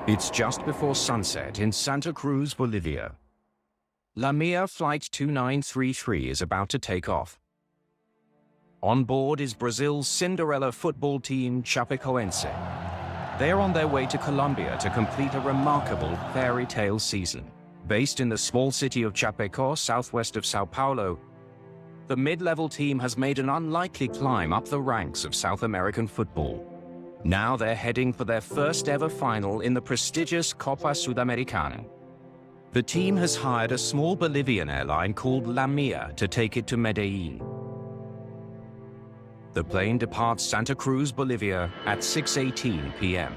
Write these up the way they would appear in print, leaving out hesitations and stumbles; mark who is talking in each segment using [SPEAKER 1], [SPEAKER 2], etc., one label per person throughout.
[SPEAKER 1] It's just before sunset in Santa Cruz, Bolivia. Lamia Flight 2933 is about to take off. On board is Brazil's Cinderella football team Chapecoense. They are on their way to Colombia to complete a remarkable fairy tale season. Based in the small city of Chapecó, southwest of Sao Paulo, the mid-level team has made an unlikely climb up the ranks of South American football. Now they're heading for their first ever final in the prestigious Copa Sudamericana. The team has hired a small Bolivian airline called Lamia to take it to Medellin. The plane departs Santa Cruz, Bolivia at 6:18 p.m.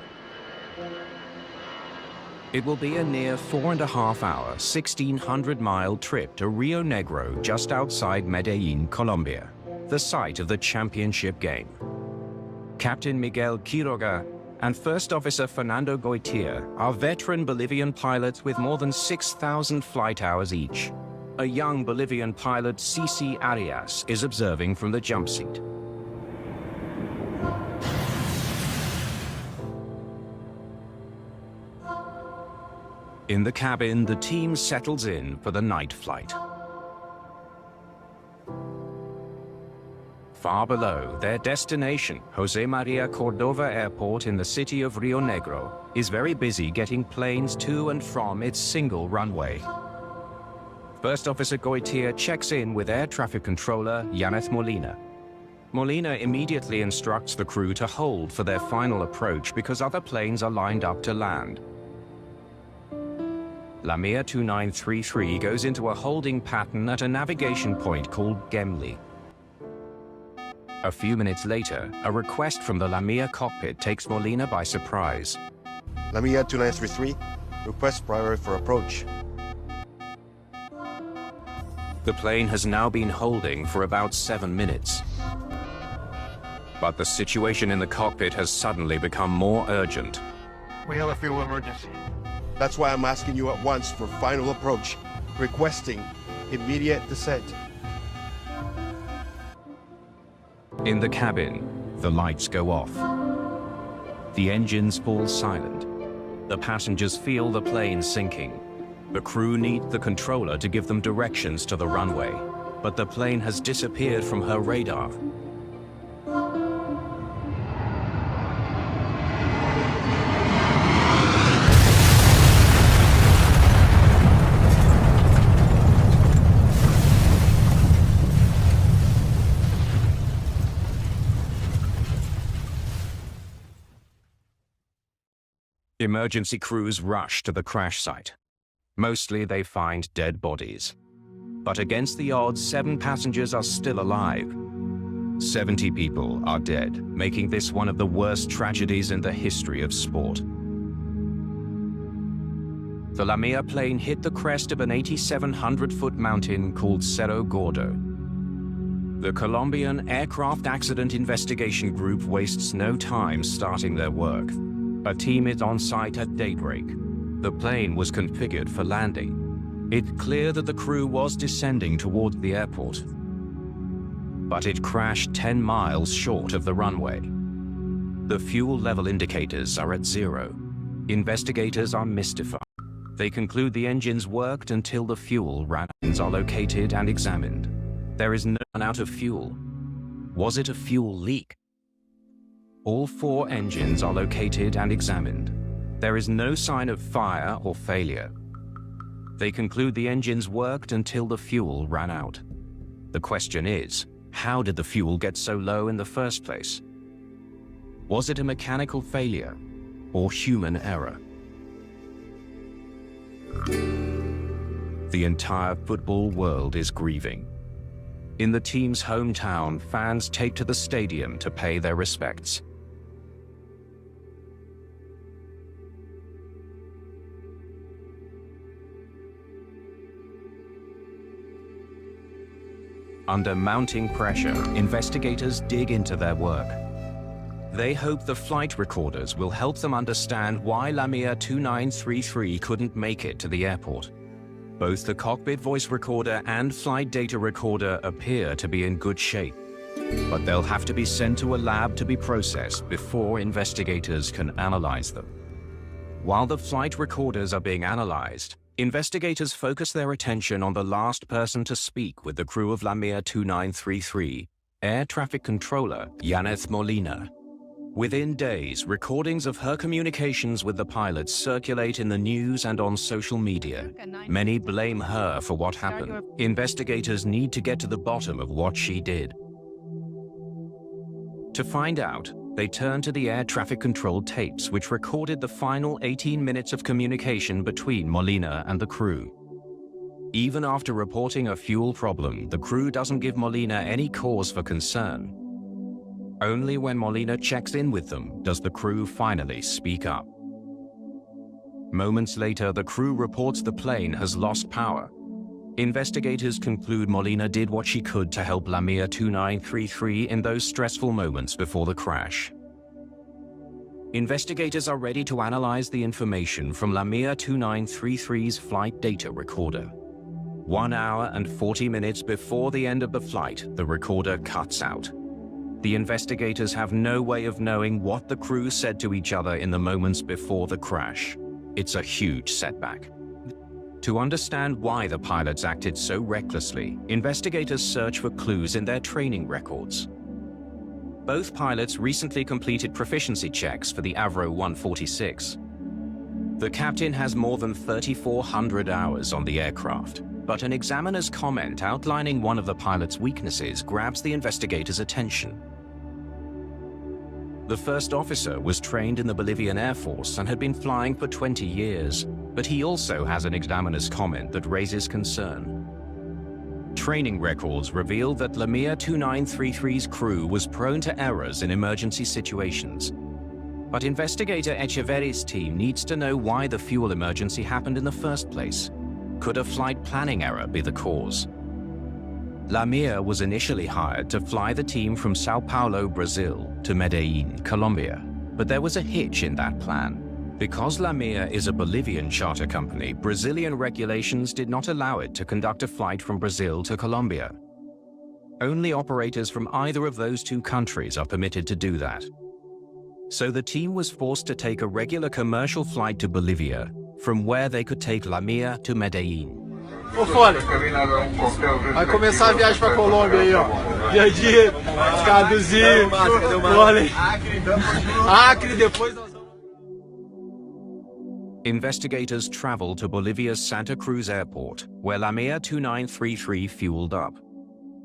[SPEAKER 1] It will be a near 4.5-hour, 1,600-mile trip to Rio Negro just outside Medellin, Colombia, the site of the championship game. Captain Miguel Quiroga and First Officer Fernando Goitia are veteran Bolivian pilots with more than 6,000 flight hours each. A young Bolivian pilot, Cici Arias, is observing from the jump seat. In the cabin, the team settles in for the night flight. Far below, their destination, José María Cordova Airport in the city of Rio Negro, is very busy getting planes to and from its single runway. First Officer Goitia checks in with Air Traffic Controller Yaneth Molina. Molina immediately instructs the crew to hold for their final approach because other planes are lined up to land. Lamia 2933 goes into a holding pattern at a navigation point called Gemli. A few minutes later, a request from the Lamia cockpit takes Molina by surprise.
[SPEAKER 2] Lamia 2933, request priority for approach.
[SPEAKER 1] The plane has now been holding for about 7 minutes. But the situation in the cockpit has suddenly become more urgent.
[SPEAKER 3] We have a fuel emergency.
[SPEAKER 2] That's why I'm asking you at once for final approach, requesting immediate descent.
[SPEAKER 1] In the cabin, the lights go off. The engines fall silent. The passengers feel the plane sinking. The crew need the controller to give them directions to the runway, but the plane has disappeared from her radar. Emergency crews rush to the crash site. Mostly they find dead bodies. But against the odds, 7 passengers are still alive. 70 people are dead, making this one of the worst tragedies in the history of sport. The Lamia plane hit the crest of an 8,700-foot mountain called Cerro Gordo. The Colombian Aircraft Accident Investigation Group wastes no time starting their work. A team is on site at daybreak. The plane was configured for landing. It's clear that the crew was descending toward the airport. But it crashed 10 miles short of the runway. The fuel level indicators are at 0. Investigators are mystified. They conclude the engines worked until the fuel ran out. Are located and examined. There is no run out of fuel. Was it a fuel leak? All 4 engines are located and examined. There is no sign of fire or failure. They conclude the engines worked until the fuel ran out. The question is, how did the fuel get so low in the first place? Was it a mechanical failure or human error? The entire football world is grieving. In the team's hometown, fans take to the stadium to pay their respects. Under mounting pressure, investigators dig into their work. They hope the flight recorders will help them understand why Lamia 2933 couldn't make it to the airport. Both the cockpit voice recorder and flight data recorder appear to be in good shape, but they'll have to be sent to a lab to be processed before investigators can analyze them. While the flight recorders are being analyzed, investigators focus their attention on the last person to speak with the crew of Lamia 2933, air traffic controller Yaneth Molina. Within days, recordings of her communications with the pilots circulate in the news and on social media. Many blame her for what happened. Investigators need to get to the bottom of what she did. To find out, they turn to the air traffic control tapes, which recorded the final 18 minutes of communication between Molina and the crew. Even after reporting a fuel problem, the crew doesn't give Molina any cause for concern. Only when Molina checks in with them does the crew finally speak up. Moments later, the crew reports the plane has lost power. Investigators conclude Molina did what she could to help Lamia 2933 in those stressful moments before the crash. Investigators are ready to analyze the information from Lamia 2933's flight data recorder. 1 hour and 40 minutes before the end of the flight, the recorder cuts out. The investigators have no way of knowing what the crew said to each other in the moments before the crash. It's a huge setback. To understand why the pilots acted so recklessly, investigators search for clues in their training records. Both pilots recently completed proficiency checks for the Avro 146. The captain has more than 3,400 hours on the aircraft, but an examiner's comment outlining one of the pilot's weaknesses grabs the investigators' attention. The first officer was trained in the Bolivian Air Force and had been flying for 20 years, but he also has an examiner's comment that raises concern. Training records reveal that Lamia 2933's crew was prone to errors in emergency situations. But investigator Echeverry's team needs to know why the fuel emergency happened in the first place. Could a flight planning error be the cause? Lamia was initially hired to fly the team from Sao Paulo, Brazil, to Medellin, Colombia. But there was a hitch in that plan. Because Lamia is a Bolivian charter company, Brazilian regulations did not allow it to conduct a flight from Brazil to Colombia. Only operators from either of those two countries are permitted to do that. So the team was forced to take a regular commercial flight to Bolivia, from where they could take Lamia to Medellin.
[SPEAKER 3] Ô, Fole, vai começar a viagem pra Colômbia aí, ó. Dia a dia, Caduzinho, Fole. Acre, depois nós vamos...
[SPEAKER 1] Investigators travel to Bolivia's Santa Cruz airport, where Lamia 2933 fueled up.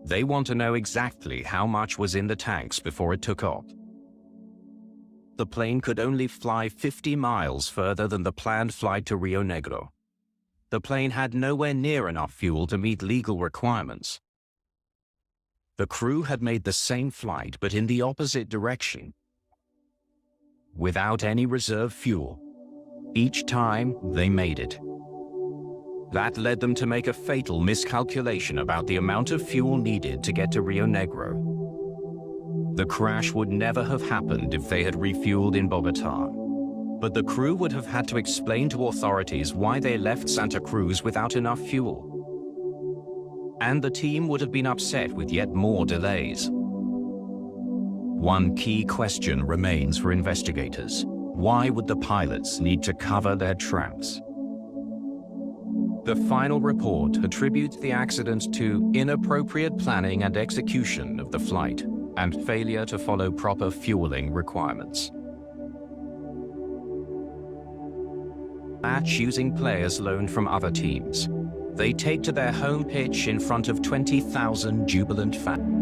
[SPEAKER 1] They want to know exactly how much was in the tanks before it took off. The plane could only fly 50 miles further than the planned flight to Rio Negro. The plane had nowhere near enough fuel to meet legal requirements. The crew had made the same flight, but in the opposite direction, without any reserve fuel. Each time, they made it. That led them to make a fatal miscalculation about the amount of fuel needed to get to Rio Negro. The crash would never have happened if they had refueled in Bogotá. But the crew would have had to explain to authorities why they left Santa Cruz without enough fuel. And the team would have been upset with yet more delays. One key question remains for investigators. Why would the pilots need to cover their tracks? The final report attributes the accident to inappropriate planning and execution of the flight and failure to follow proper fueling requirements. Match using players loaned from other teams. They take to their home pitch in front of 20,000 jubilant fans.